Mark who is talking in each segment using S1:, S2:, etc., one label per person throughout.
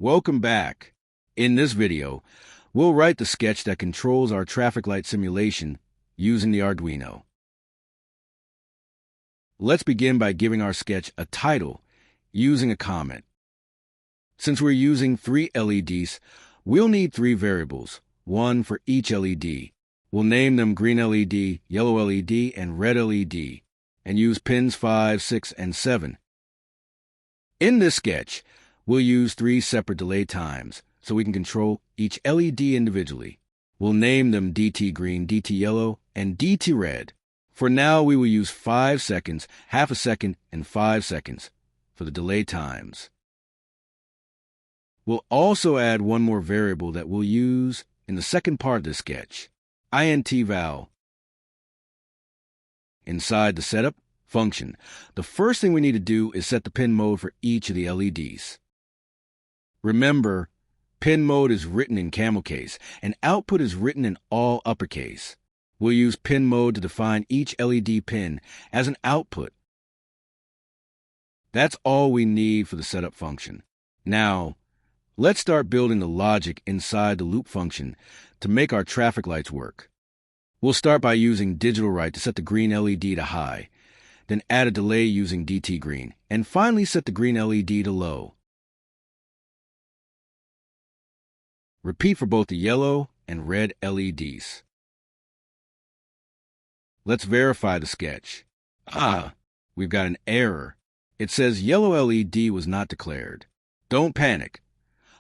S1: Welcome back. In this video, we'll write the sketch that controls our traffic light simulation using the Arduino. Let's begin by giving our sketch a title using a comment. Since we're using 3 LEDs, we'll need 3 variables, one for each LED. We'll name them green LED, yellow LED, and red LED, and use pins 5, 6, and 7. In this sketch, we'll use 3 separate delay times so we can control each LED individually. We'll name them DT green, DT yellow, and DT red. For now, we will use 5 seconds, half a second, and 5 seconds for the delay times. We'll also add one more variable that we'll use in the second part of the sketch, int val. Inside the setup function, the first thing we need to do is set the pin mode for each of the LEDs. Remember, pin mode is written in camel case, and output is written in all uppercase. We'll use pin mode to define each LED pin as an output. That's all we need for the setup function. Now, let's start building the logic inside the loop function to make our traffic lights work. We'll start by using digitalWrite to set the green LED to high, then add a delay using DT green, and finally set the green LED to low. Repeat for both the yellow and red LEDs. Let's verify the sketch. We've got an error. It says yellow LED was not declared. Don't panic.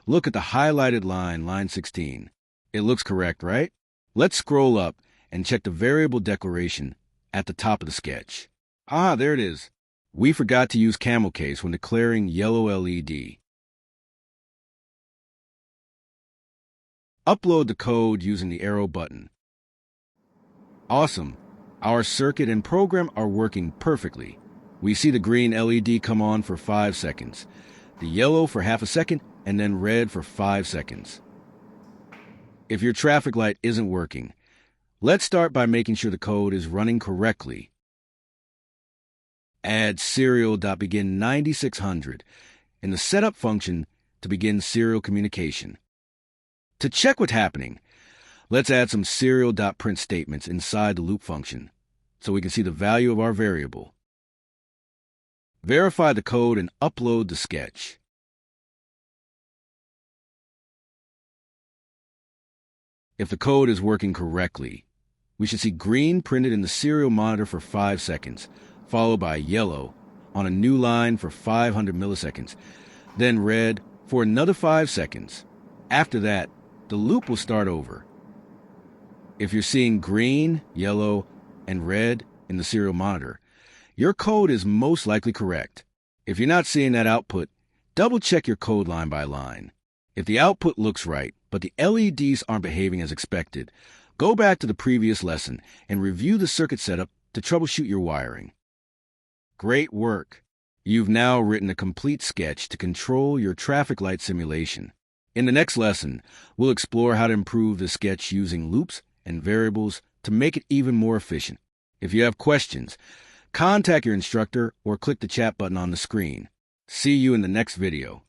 S1: Look at the highlighted line, line 16. It looks correct, right? Let's scroll up and check the variable declaration at the top of the sketch. There it is. We forgot to use camel case when declaring yellow LED. Upload the code using the arrow button. Awesome. Our circuit and program are working perfectly. We see the green LED come on for 5 seconds, the yellow for half a second, and then red for 5 seconds. If your traffic light isn't working, let's start by making sure the code is running correctly. Add Serial.begin 9600 in the setup function to begin serial communication. To check what's happening, let's add some Serial.print statements inside the loop function so we can see the value of our variable. Verify the code and upload the sketch. If the code is working correctly, we should see green printed in the serial monitor for 5 seconds, followed by yellow on a new line for 500 milliseconds, then red for another 5 seconds. After that, the loop will start over. If you're seeing green, yellow, and red in the serial monitor, your code is most likely correct. If you're not seeing that output, double-check your code line by line. If the output looks right, but the LEDs aren't behaving as expected, go back to the previous lesson and review the circuit setup to troubleshoot your wiring. Great work! You've now written a complete sketch to control your traffic light simulation. In the next lesson, we'll explore how to improve the sketch using loops and variables to make it even more efficient. If you have questions, contact your instructor or click the chat button on the screen. See you in the next video.